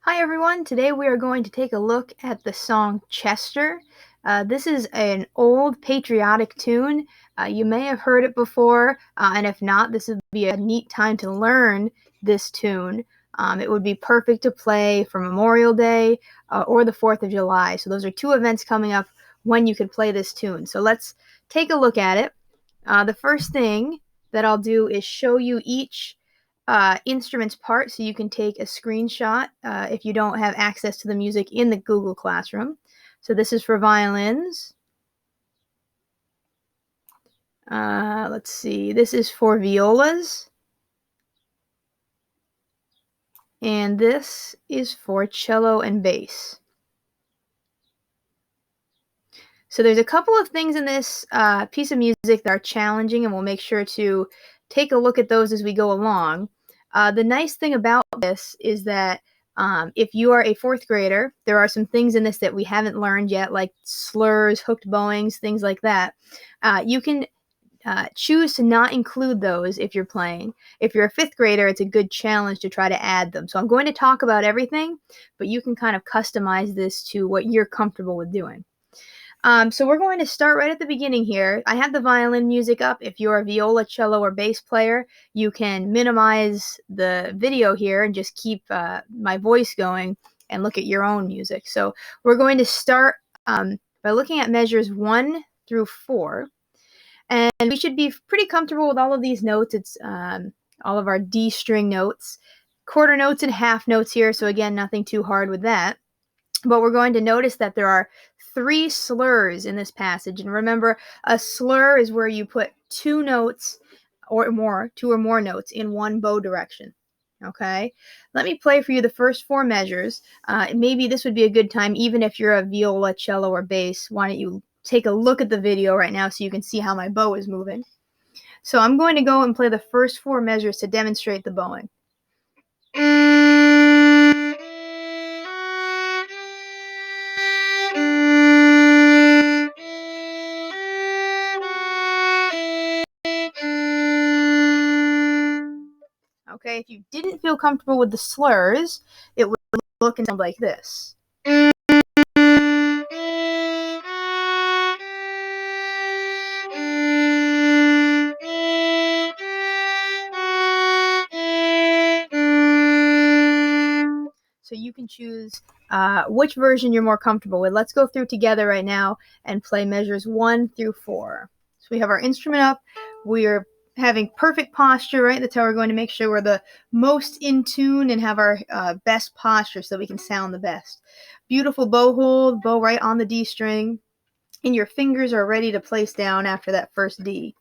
Hi everyone, today we are going to take a look at the song Chester. This is an old patriotic tune. You may have heard it before, and if not, this would be a neat time to learn this tune. It would be perfect to play for Memorial Day or the 4th of July. So those are two events coming up when you could play this tune. So let's take a look at it. The first thing that I'll do is show you each instruments part so you can take a screenshot if you don't have access to the music in the Google Classroom. So this is for violins. Let's see, this is for violas. And this is for cello and bass. So there's a couple of things in this piece of music that are challenging, and we'll make sure to take a look at those as we go along. The nice thing about this is that if you are a fourth grader, there are some things in this that we haven't learned yet, like slurs, hooked bowings, things like that. You can choose to not include those if you're playing. If you're a fifth grader, it's a good challenge to try to add them. So I'm going to talk about everything, but you can kind of customize this to what you're comfortable with doing. So we're going to start right at the beginning here. I have the violin music up. If you're a viola, cello, or bass player, you can minimize the video here and just keep my voice going and look at your own music. So we're going to start by looking at measures 1 through 4. And we should be pretty comfortable with all of these notes. It's all of our D string notes, quarter notes and half notes here. So again, nothing too hard with that. But we're going to notice that there are 3 slurs in this passage. And remember, a slur is where you put 2 notes or more, 2 or more notes in one bow direction. Okay, let me play for you the first 4 measures. Maybe this would be a good time, even if you're a viola, cello, or bass. Why don't you take a look at the video right now so you can see how my bow is moving. So I'm going to go and play the first 4 measures to demonstrate the bowing. Okay, if you didn't feel comfortable with the slurs, it would look and sound like this. So you can choose which version you're more comfortable with. Let's go through together right now and play measures 1 through 4. So we have our instrument up. We're having perfect posture, right? That's how we're going to make sure we're the most in tune and have our best posture so we can sound the best. Beautiful bow hold, bow right on the D string, and your fingers are ready to place down after that first D.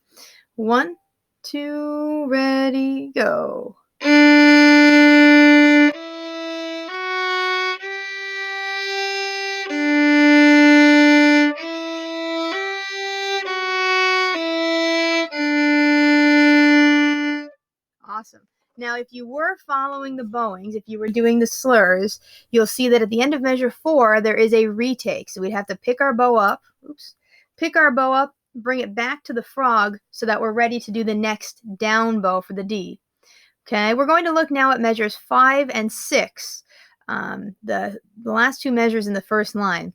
1, 2, ready, go. Awesome. Now, if you were following the bowings, if you were doing the slurs, you'll see that at the end of measure 4, there is a retake. So we'd have to pick our bow up, bring it back to the frog so that we're ready to do the next down bow for the D. Okay, we're going to look now at measures 5 and 6, the last 2 measures in the first line.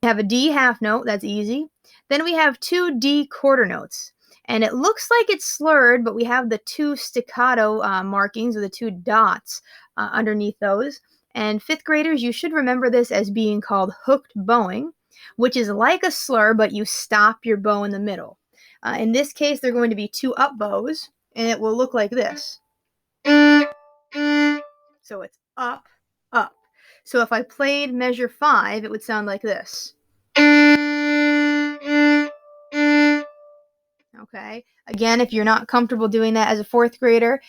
We have a D half note, that's easy. Then we have 2 D quarter notes. And it looks like it's slurred, but we have the 2 staccato markings, or the 2 dots underneath those. And 5th graders, you should remember this as being called hooked bowing, which is like a slur, but you stop your bow in the middle. In this case, they're going to be 2 up bows, and it will look like this. So it's up, up. So if I played measure 5, it would sound like this. Okay. Again, if you're not comfortable doing that as a 4th grader,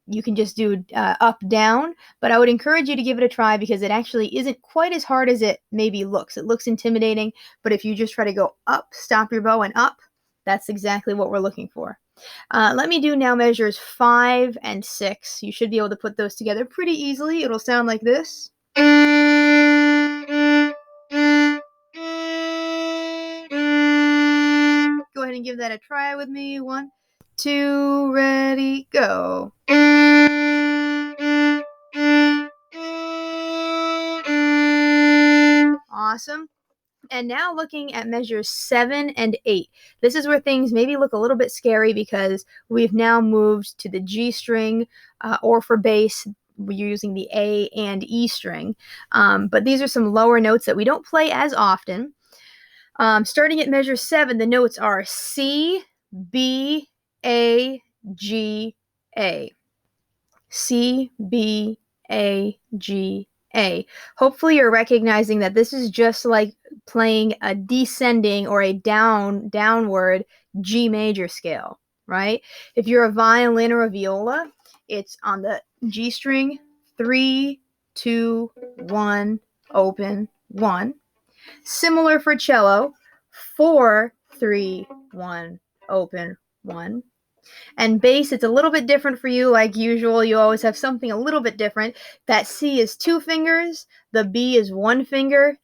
you can just do up, down. But I would encourage you to give it a try because it actually isn't quite as hard as it maybe looks. It looks intimidating, but if you just try to go up, stop your bow, and up, that's exactly what we're looking for. Let me do now measures 5 and 6. You should be able to put those together pretty easily. It'll sound like this. Go ahead and give that a try with me. 1, 2, ready, go. Awesome. And now looking at measures 7 and 8. This is where things maybe look a little bit scary because we've now moved to the G string, or for bass, we're using the A and E string. But these are some lower notes that we don't play as often. Starting at measure 7, the notes are C, B, A, G, A. C, B, A, G, A. Hopefully you're recognizing that this is just like playing a descending or a downward G major scale, right? If you're a violin or a viola, it's on the G string, 3, 2, 1, open, 1. Similar for cello, 4, 3, 1, open, 1. And bass, it's a little bit different for you. Like usual, you always have something a little bit different. That C is 2 fingers, the B is 1 finger,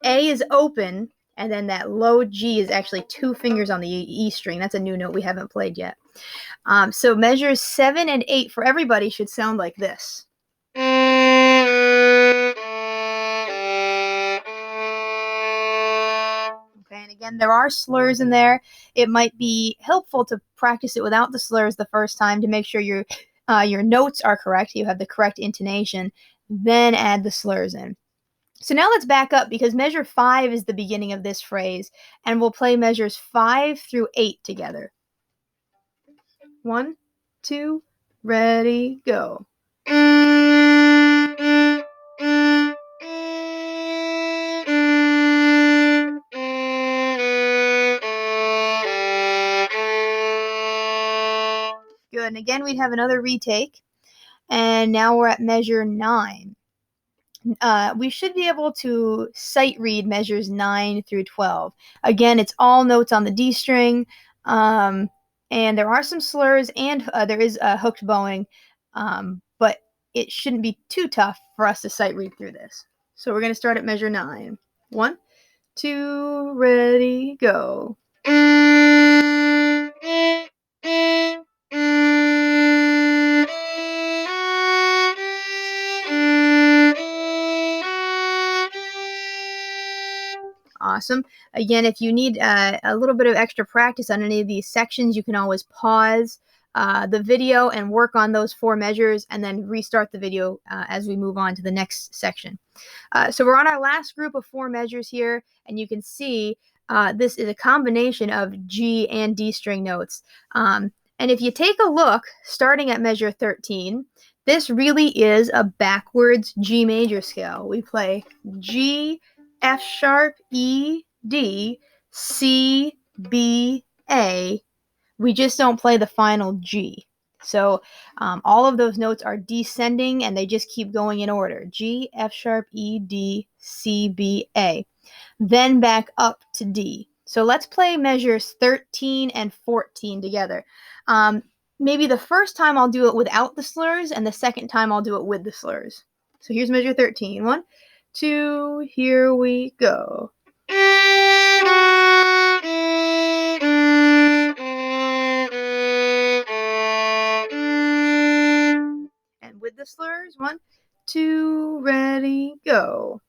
A is open, and then that low G is actually 2 fingers on the E string. That's a new note we haven't played yet. So measures 7 and 8 for everybody should sound like this. Okay, and again, there are slurs in there. It might be helpful to practice it without the slurs the first time to make sure your notes are correct, you have the correct intonation, then add the slurs in. So now let's back up because measure 5 is the beginning of this phrase, and we'll play measures 5 through 8 together. 1, 2, ready, go. Good, and again we'd have another retake, and now we're at measure 9. We should be able to sight read measures 9 through 12. Again, it's all notes on the D string, and there are some slurs, and there is a hooked bowing, but it shouldn't be too tough for us to sight read through this. So we're going to start at measure 9. 1, 2, ready, go. Awesome. Again, if you need a little bit of extra practice on any of these sections, you can always pause the video and work on those 4 measures and then restart the video as we move on to the next section. So we're on our last group of 4 measures here, and you can see this is a combination of G and D string notes. And if you take a look, starting at measure 13, this really is a backwards G major scale. We play G, F sharp, E, D, C, B, A. We just don't play the final G. So all of those notes are descending and they just keep going in order. G, F sharp, E, D, C, B, A. Then back up to D. So let's play measures 13 and 14 together. Maybe the first time I'll do it without the slurs, and the second time I'll do it with the slurs. So here's measure 13. 1, 2, here we go. And with the slurs, 1, 2, ready, go.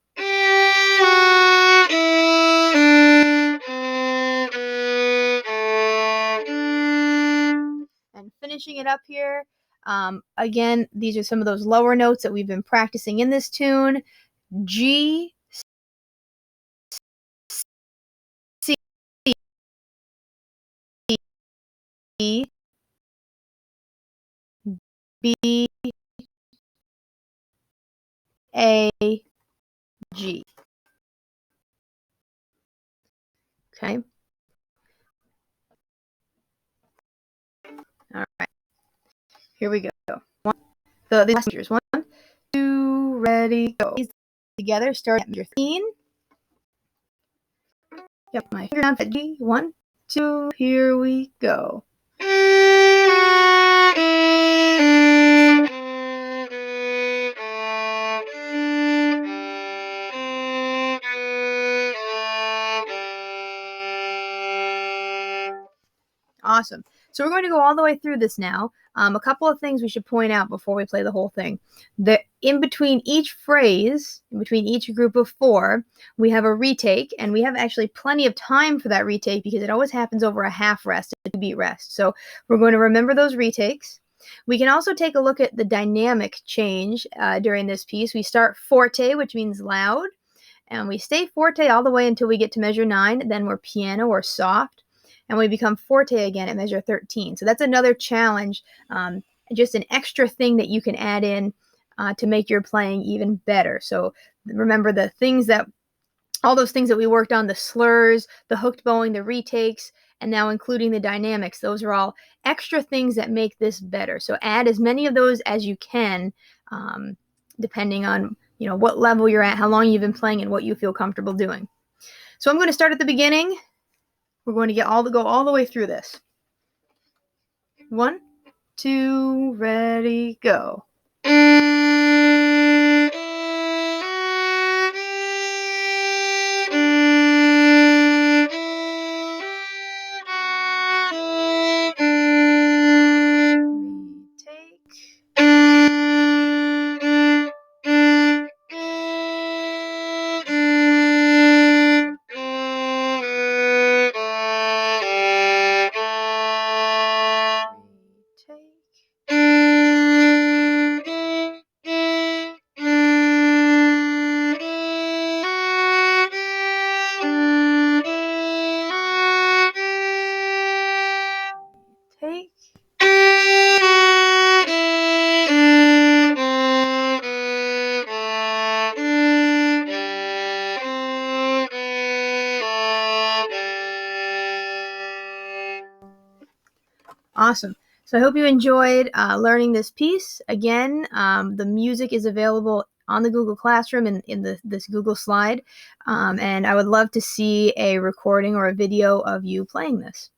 And finishing it up here, again, these are some of those lower notes that we've been practicing in this tune. G, C, B, A, G. Okay. All right. Here we go. The last measures. 1, 2, ready, go. These together, start at measure 13. Yep, my finger down at G. 1, 2, here we go. Awesome. So we're going to go all the way through this now. A couple of things we should point out before we play the whole thing. In between each phrase, in between each group of 4, we have a retake, and we have actually plenty of time for that retake because it always happens over a half rest, a 2-beat rest. So we're going to remember those retakes. We can also take a look at the dynamic change during this piece. We start forte, which means loud, and we stay forte all the way until we get to measure 9. Then we're piano or soft, and we become forte again at measure 13. So that's another challenge, just an extra thing that you can add in to make your playing even better. So remember all those things that we worked on, the slurs, the hooked bowing, the retakes, and now including the dynamics. Those are all extra things that make this better. So add as many of those as you can, depending on what level you're at, how long you've been playing, and what you feel comfortable doing. So I'm going to start at the beginning. We're going to go all the way through this. 1, 2, ready, go. Awesome. So I hope you enjoyed learning this piece. Again, the music is available on the Google Classroom in this Google slide, and I would love to see a recording or a video of you playing this.